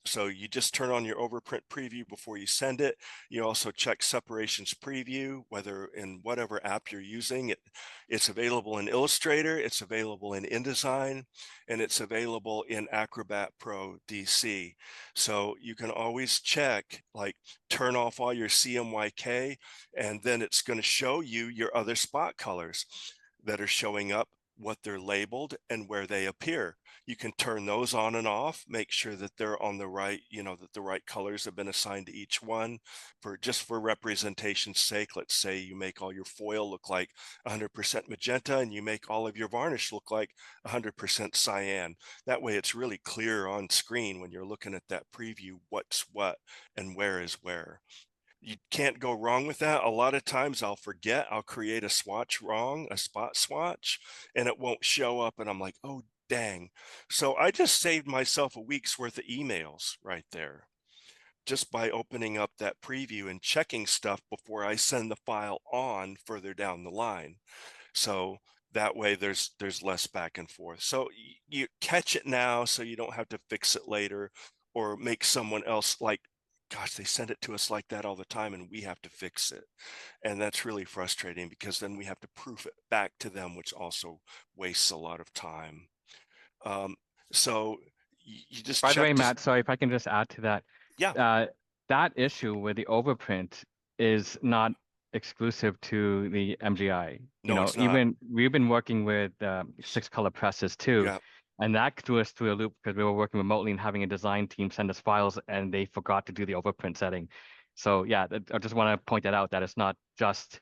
So you just turn on your overprint preview before you send it. You also check separations preview, whether in whatever app you're using. It's available in Illustrator, it's available in InDesign, and it's available in Acrobat Pro DC. So you can always check, like turn off all your CMYK, and then it's going to show you your other spot colors that are showing up, what they're labeled, and where they appear. You can turn those on and off, make sure that they're on the right, that the right colors have been assigned to each one. Just for representation's sake, let's say you make all your foil look like 100% magenta and you make all of your varnish look like 100% cyan. That way it's really clear on screen when you're looking at that preview what's what and where is where. You can't go wrong with that. A lot of times I'll forget, I'll create a swatch wrong, a spot swatch, and it won't show up. And I'm like, oh, dang. So I just saved myself a week's worth of emails right there, just by opening up that preview and checking stuff before I send the file on further down the line. So that way there's less back and forth. So you catch it now so you don't have to fix it later or make someone else like, gosh, they send it to us like that all the time and we have to fix it. And that's really frustrating because then we have to proof it back to them, which also wastes a lot of time. So you just By the way, Matt, sorry if I can just add to that. Yeah. That issue with the overprint is not exclusive to the MGI. No, it's not. Even we've been working with 6-color presses too. Yeah. And that threw us through a loop because we were working remotely and having a design team send us files and they forgot to do the overprint setting. So yeah, I just want to point that out, that it's not just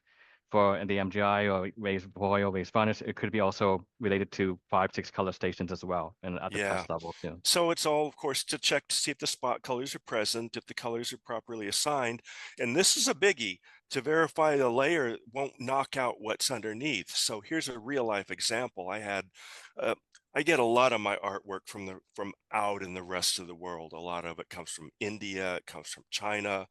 for the MGI or raised foil, raised varnish. It could be also related to 5-6 color stations as well, and at the press level too. So it's all, of course, to check to see if the spot colors are present, if the colors are properly assigned. And this is a biggie. To verify the layer won't knock out what's underneath. So here's a real life example. I get a lot of my artwork from out in the rest of the world. A lot of it comes from India, it comes from China,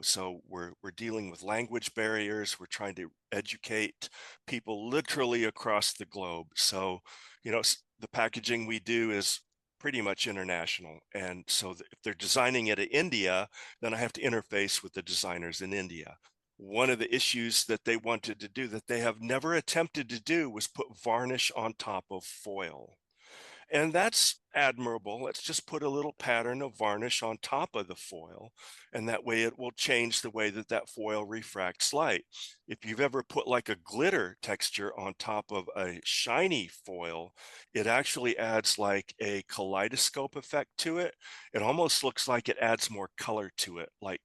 so we're dealing with language barriers. We're trying to educate people literally across the globe. So, the packaging we do is pretty much international. And so if they're designing it in India, then I have to interface with the designers in India. One of the issues that they wanted to do that they have never attempted to do was put varnish on top of foil. And that's admirable. Let's just put a little pattern of varnish on top of the foil, and that way it will change the way that foil refracts light. If you've ever put like a glitter texture on top of a shiny foil, it actually adds like a kaleidoscope effect to it. It almost looks like it adds more color to it, like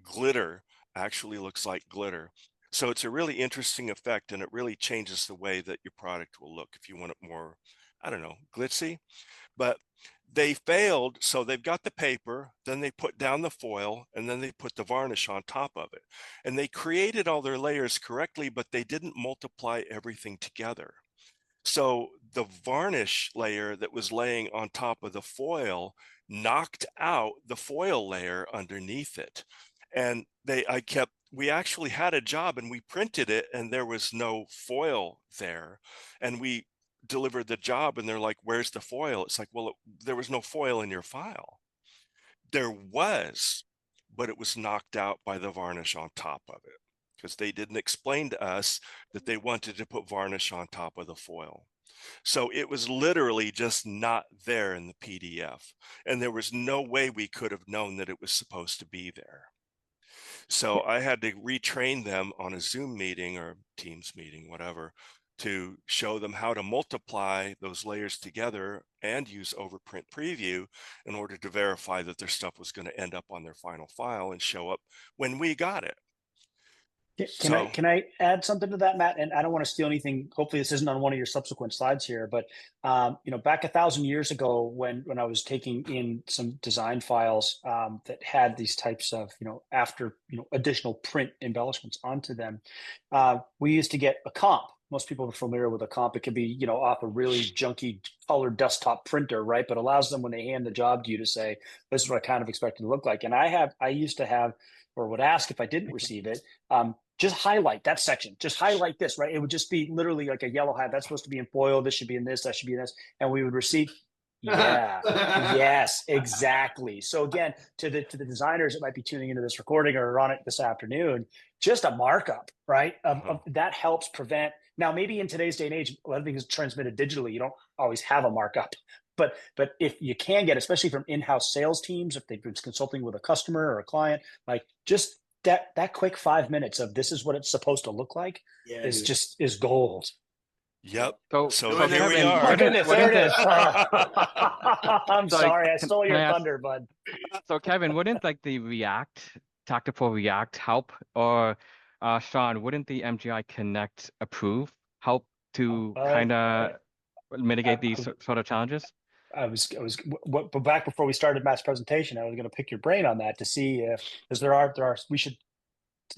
glitter actually looks like glitter. So it's a really interesting effect, and it really changes the way that your product will look if you want it more, I don't know, glitzy. But they failed. So they've got the paper, then they put down the foil, and then they put the varnish on top of it. And they created all their layers correctly, but they didn't multiply everything together. So the varnish layer that was laying on top of the foil knocked out the foil layer underneath it. And we actually had a job and we printed it and there was no foil there. And we delivered the job and they're like, where's the foil? It's like, well, there was no foil in your file. There was, but it was knocked out by the varnish on top of it, because they didn't explain to us that they wanted to put varnish on top of the foil. So it was literally just not there in the PDF. And there was no way we could have known that it was supposed to be there. So I had to retrain them on a Zoom meeting or Teams meeting, whatever, to show them how to multiply those layers together and use overprint preview in order to verify that their stuff was going to end up on their final file and show up when we got it. Can I add something to that, Matt? And I don't want to steal anything. Hopefully this isn't on one of your subsequent slides here, but back 1,000 years ago when I was taking in some design files that had these types of, additional print embellishments onto them, we used to get a comp. Most people are familiar with a comp. It could be, off a really junky colored desktop printer, right? But allows them when they hand the job to you to say, this is what I kind of expect it to look like. And I used to have, or would ask if I didn't receive it, just highlight that section. Just highlight this, right? It would just be literally like a yellow hat. That's supposed to be in foil. This should be in this. That should be in this. And we would receive. Yeah. Yes, exactly. So again, to the designers that might be tuning into this recording or on it this afternoon, just a markup, right? That helps prevent. Now, maybe in today's day and age, a lot of things transmitted digitally. You don't always have a markup. But if you can get, especially from in-house sales teams, if they've been consulting with a customer or a client, like just that quick 5 minutes of this is what it's supposed to look like is gold. Yep. So here we Kevin, are. My goodness, there it is. I'm sorry, I stole your thunder, bud. So Kevin, wouldn't like the React, tactile React help? Or Sean, wouldn't the MGI Connect approve help to kind of mitigate these sort of challenges? Back before we started Matt's presentation, I was going to pick your brain on that to see if, because we should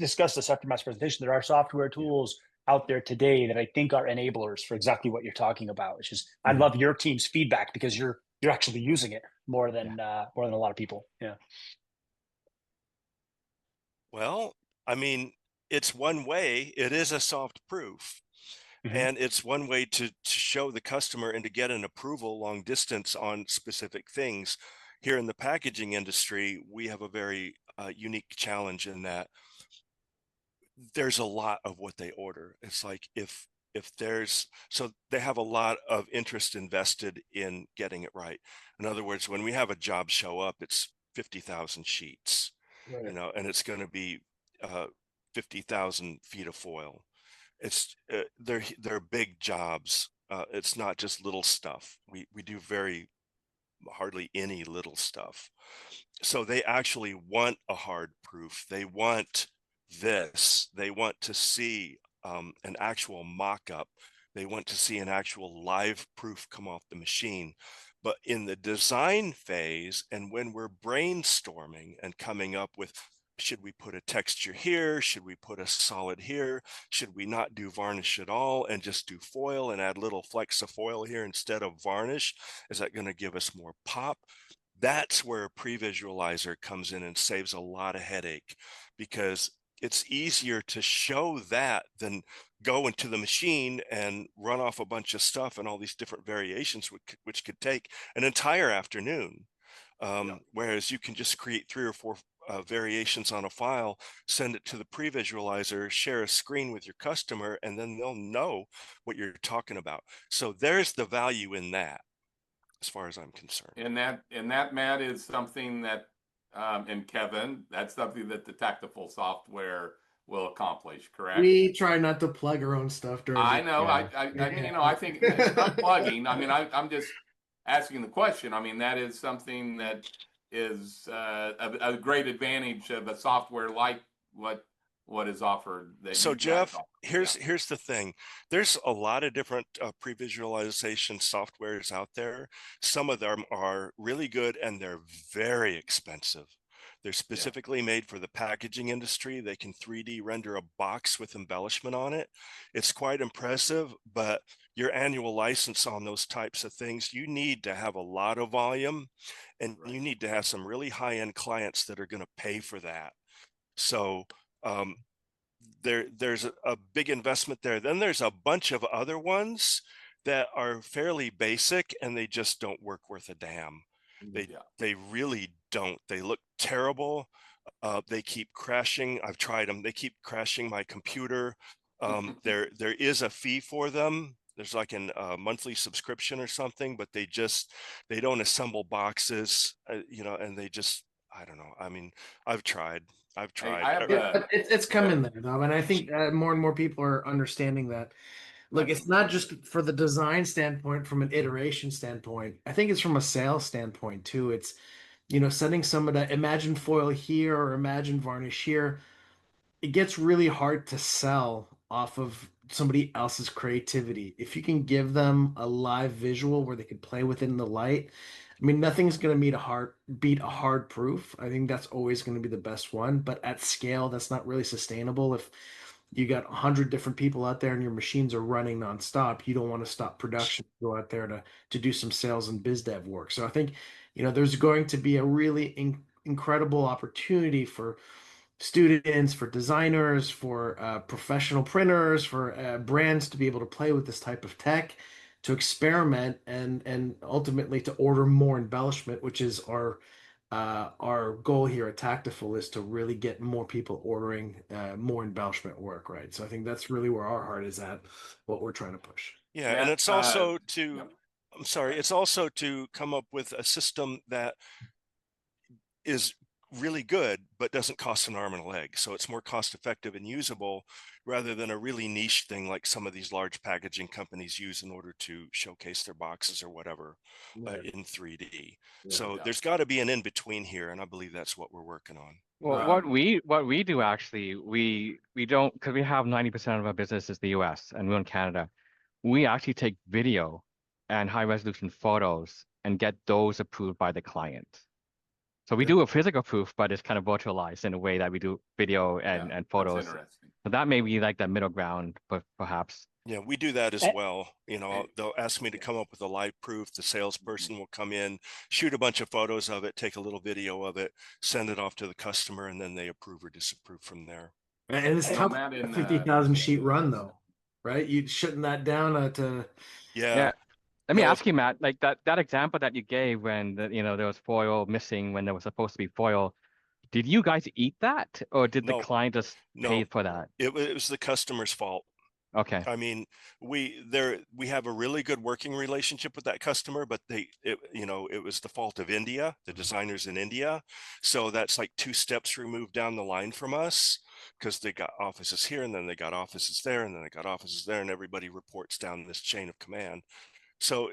discuss this after Matt's presentation. There are software tools out there today that I think are enablers for exactly what you're talking about. Which is, I love your team's feedback because you're actually using it more than a lot of people. Yeah. Well, I mean, it's one way. It is a soft proof. And it's one way to show the customer and to get an approval long distance on specific things. Here in the packaging industry, we have a very unique challenge in that there's a lot of what they order. It's like so they have a lot of interest invested in getting it right. In other words, when we have a job show up, it's 50,000 sheets, Right. and it's going to be 50,000 feet of foil. It's they're big jobs. It's not just little stuff. We do hardly any little stuff. So they actually want a hard proof. They want this. They want to see an actual mock-up. They want to see an actual live proof come off the machine. But in the design phase, and when we're brainstorming and coming up with, should we put a texture here? Should we put a solid here? Should we not do varnish at all and just do foil and add little flecks of foil here instead of varnish? Is that going to give us more pop? That's where a pre-visualizer comes in and saves a lot of headache, because it's easier to show that than go into the machine and run off a bunch of stuff and all these different variations, which could take an entire afternoon. Whereas you can just create 3 or 4 variations on a file, send it to the pre-visualizer, share a screen with your customer, and then they'll know what you're talking about. So there's the value in that, as far as I'm concerned. And that Matt, is something that, and Kevin, that's something that the tactile software will accomplish, correct? We try not to plug our own stuff during. I know. I think it's not plugging. I mean, I'm just asking the question. I mean, that is something that is a great advantage of a software like what what is offered that So you guys Jeff, offer. here's the thing. There's a lot of different pre-visualization softwares out there. Some of them are really good and they're very expensive. They're specifically made for the packaging industry. They can 3D render a box with embellishment on it. It's quite impressive, but your annual license on those types of things, you need to have a lot of volume, and you need to have some really high-end clients that are going to pay for that. So um, there's a big investment there. Then there's a bunch of other ones that are fairly basic and they just don't work worth a damn. They really don't. They look terrible. They keep crashing. I've tried them. They keep crashing my computer. There is a fee for them. There's like a monthly subscription or something, but they don't assemble boxes, and they just, I don't know. I mean, I've tried. It's coming there though, and I think more and more people are understanding that. Look, it's not just for the design standpoint, from an iteration standpoint. I think it's from a sales standpoint too. It's, sending someone to imagine foil here or imagine varnish here. It gets really hard to sell off of somebody else's creativity. If you can give them a live visual where they can play with it in the light, I mean, nothing's going to beat a hard proof. I think that's always going to be the best one. But at scale, that's not really sustainable. If you got 100 different people out there and your machines are running nonstop, you don't want to stop production, go out there to do some sales and biz dev work. So I think, there's going to be a really incredible opportunity for students, for designers, for professional printers, for brands to be able to play with this type of tech, to experiment, and ultimately to order more embellishment, which is our goal here at Tactiful, is to really get more people ordering more embellishment work, right? So I think that's really where our heart is at, what we're trying to push. Yeah, and it's also I'm sorry, it's also to come up with a system that is really good, but doesn't cost an arm and a leg. So it's more cost effective and usable rather than a really niche thing like some of these large packaging companies use in order to showcase their boxes or whatever in 3D. So there's got to be an in-between here. And I believe that's what we're working on. Well, what we do actually, we don't, because we have 90% of our business is the US and we're in Canada. We actually take video and high resolution photos and get those approved by the client. So we do a physical proof, but it's kind of virtualized in a way that we do video and photos. So that may be like the middle ground, but perhaps. Yeah, we do that as well. They'll ask me to come up with a live proof. The salesperson will come in, shoot a bunch of photos of it, take a little video of it, send it off to the customer, and then they approve or disapprove from there. And it's tough, a 50,000 sheet run though, right? You shutting that down to. Yeah. Let me ask you, Matt, like that example that you gave when there was foil missing when there was supposed to be foil. Did you guys eat that, or did the client just pay for that? It was the customer's fault. Okay. I mean, we have a really good working relationship with that customer, but it was the fault of India, the designers in India. So that's like 2 steps removed down the line from us, because they got offices here and then they got offices there and then they got offices there, and everybody reports down this chain of command. So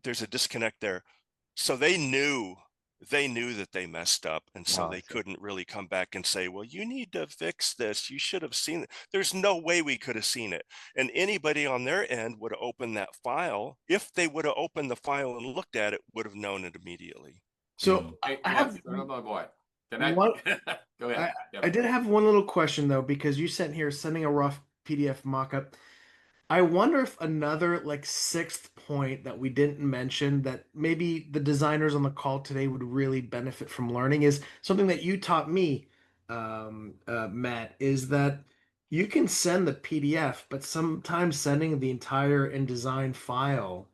there's a disconnect there. So they knew that they messed up, and so they couldn't really come back and say, well, you need to fix this, you should have seen it. There's no way we could have seen it, and anybody on their end would have opened that file. If they would have opened the file and looked at it, would have known it immediately. So I have go ahead. I did have one little question though, because you sent here sending a rough PDF mockup. I wonder if another like 6th point that we didn't mention that maybe the designers on the call today would really benefit from learning is something that you taught me, Matt, is that you can send the PDF, but sometimes sending the entire InDesign file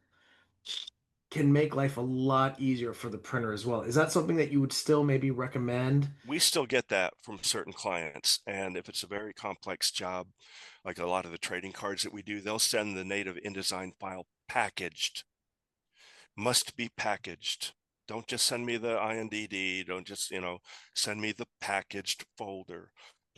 can make life a lot easier for the printer as well. Is that something that you would still maybe recommend? We still get that from certain clients. And if it's a very complex job, like a lot of the trading cards that we do, they'll send the native InDesign file packaged. Must be packaged. Don't just send me the INDD. Don't just, send me the packaged folder.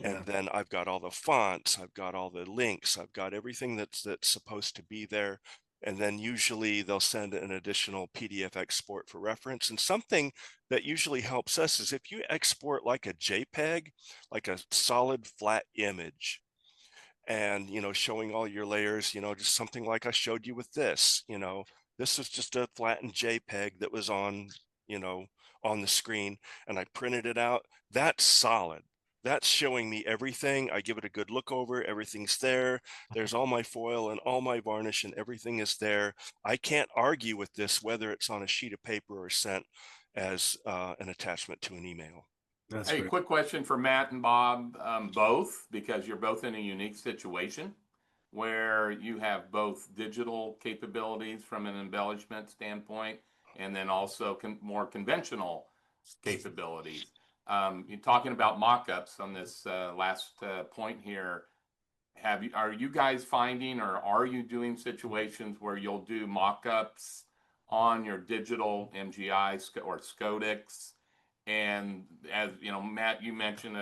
And then I've got all the fonts, I've got all the links, I've got everything that's supposed to be there. And then usually they'll send an additional PDF export for reference. And something that usually helps us is if you export like a JPEG, like a solid flat image, and, you know, showing all your layers, you know, just something like I showed you with this, you know, this is just a flattened JPEG that was on, you know, on the screen, and I printed it out. That's solid. That's showing me everything. I give it a good look over. Everything's there. There's all my foil and all my varnish, and everything is there. I can't argue with this, whether it's on a sheet of paper or sent as an attachment to an email. That's hey, great. quick question for Matt and Bob, both, because you're both in a unique situation where you have both digital capabilities from an embellishment standpoint, and then also more conventional capabilities. You're talking about mockups on this last point here. Are you guys finding, or are you doing situations where you'll do mockups on your digital MGI or Scodix? And as you know, Matt, you mentioned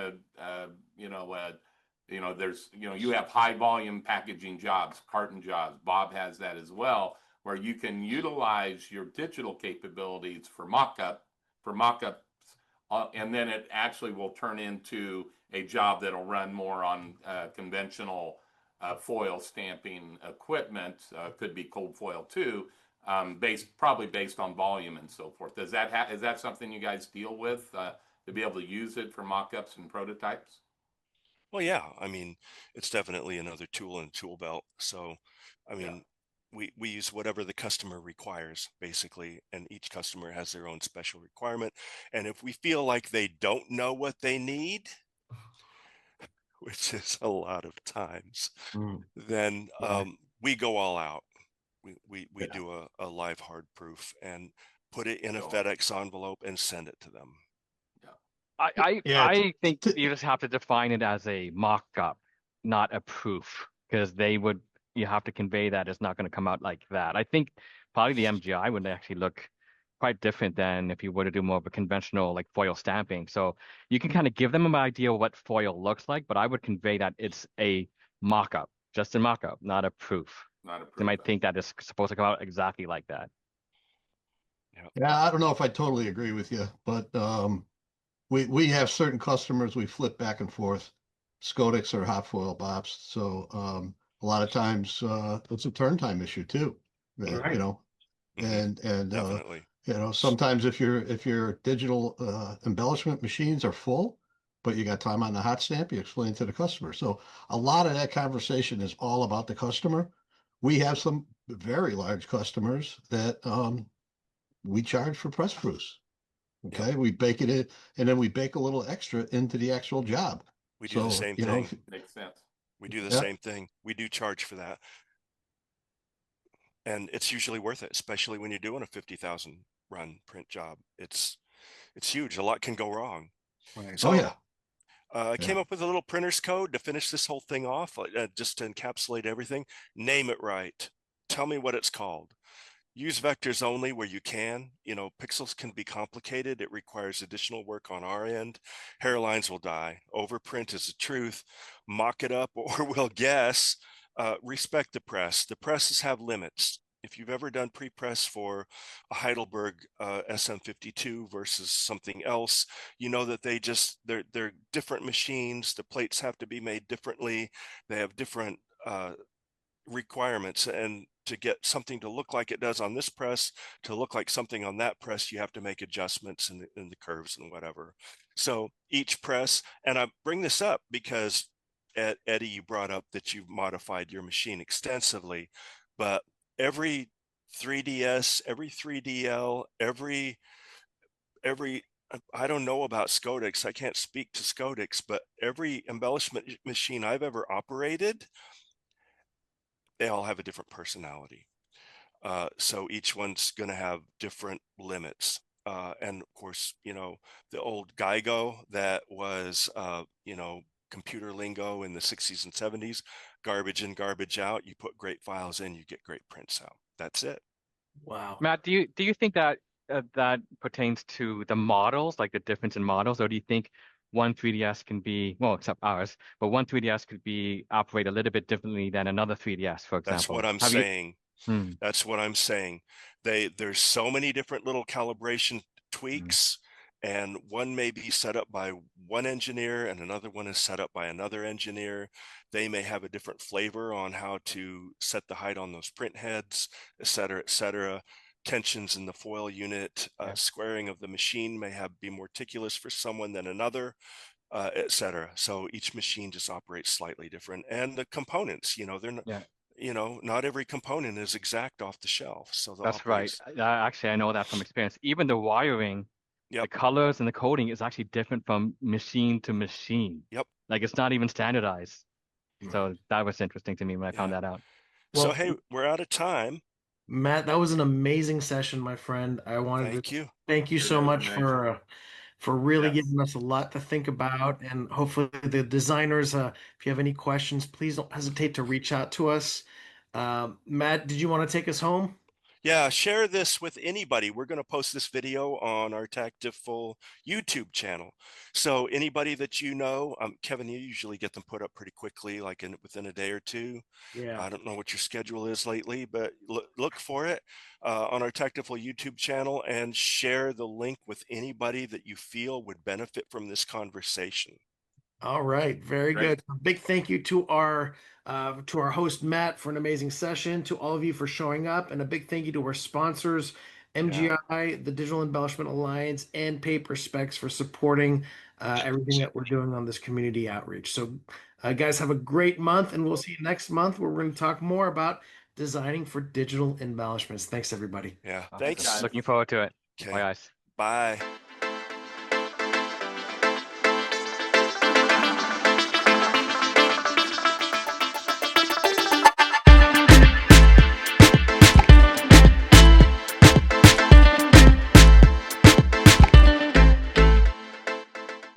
there's, you have high volume packaging jobs, carton jobs. Bob has that as well, where you can utilize your digital capabilities for mockups, and then it actually will turn into a job that'll run more on conventional foil stamping equipment. Could be cold foil too, probably based on volume and so forth. Is that something you guys deal with to be able to use it for mock-ups and prototypes? Well, yeah, I mean, it's definitely another tool in the tool belt. So, I mean, we use whatever the customer requires, basically, and each customer has their own special requirement. And if we feel like they don't know what they need, which is a lot of times, then we go all out. We do a live hard proof and put it in a FedEx envelope and send it to them. I think you just have to define it as a mock-up, not a proof, because you have to convey that it's not going to come out like that. I think probably the MGI would actually look quite different than if you were to do more of a conventional like foil stamping. So you can kind of give them an idea of what foil looks like, but I would convey that it's a mock-up, just a mock-up, not a proof. Not a proof. They might think that it's supposed to come out exactly like that. Yeah, I don't know if I totally agree with you, but we have certain customers we flip back and forth, Scodix or hot foil bops. So a lot of times it's a turn time issue too. Right. You know, and definitely. You know, sometimes if your digital embellishment machines are full, but you got time on the hot stamp, you explain to the customer. So a lot of that conversation is all about the customer. We have some very large customers that we charge for press proofs. Okay, Yep. we bake it in, and then we bake a little extra into the actual job. We do the same thing. Makes sense. We do the same thing. We do charge for that. And it's usually worth it, especially when you're doing a 50,000 run print job. It's huge. A lot can go wrong. Right. So I came up with a little printer's code to finish this whole thing off, just to encapsulate everything. Name it right. Tell me what it's called. Use vectors only where you can. You know, pixels can be complicated. It requires additional work on our end. Hairlines will die. Overprint is the truth. Mock it up or we'll guess. Respect the press. The presses have limits. If you've ever done pre-press for a Heidelberg SM52 versus something else, you know that they're different machines. The plates have to be made differently. They have different requirements, and to get something to look like it does on this press to look like something on that press, you have to make adjustments in the curves and whatever. So each press, and I bring this up because Eddie, you brought up that you've modified your machine extensively, but every 3DS, every 3DL, every I don't know about Scodix. I can't speak to Scodix, but every embellishment machine I've ever operated, they all have a different personality. So each one's going to have different limits. And of course, you know, the old GIGO that was, you know, computer lingo in the 60s and 70s, garbage in, garbage out. You put great files in, you get great prints out. That's it. Wow. Matt, do you think that that pertains to the models, like the difference in models, or do you think one 3DS can be, well, except ours, but one 3DS could be operate a little bit differently than another 3DS, for example? That's what I'm saying. That's what I'm saying. There's so many different little calibration tweaks, and one may be set up by one engineer and another one is set up by another engineer. They may have a different flavor on how to set the height on those print heads, et cetera, et cetera. Tensions in the foil unit, squaring of the machine may be more meticulous for someone than another, et cetera. So each machine just operates slightly different. And the components, they're not, not every component is exact off the shelf. So that's right. Actually, I know that from experience. Even the wiring, the colors and the coding is actually different from machine to machine. Like it's not even standardized. So that was interesting to me when I found that out. Well, so hey, we're out of time. Matt, that was an amazing session, my friend. I wanted to thank you so much for really giving us a lot to think about, and hopefully the designers, if you have any questions, please don't hesitate to reach out to us. Matt, did you want to take us home? Yeah, share this with anybody. We're going to post this video on our Tactful YouTube channel. So anybody that Kevin, you usually get them put up pretty quickly, like within a day or two. Yeah. I don't know what your schedule is lately, but look for it on our Tactful YouTube channel and share the link with anybody that you feel would benefit from this conversation. All right, very good. A big thank you to our host Matt for an amazing session, to all of you for showing up, and a big thank you to our sponsors, MGI, the Digital Embellishment Alliance, and Paper Specs for supporting everything that we're doing on this community outreach. So, guys, have a great month, and we'll see you next month where we're going to talk more about designing for digital embellishments. Thanks, everybody. Yeah, thanks. Looking forward to it. Okay. Bye, guys. Bye.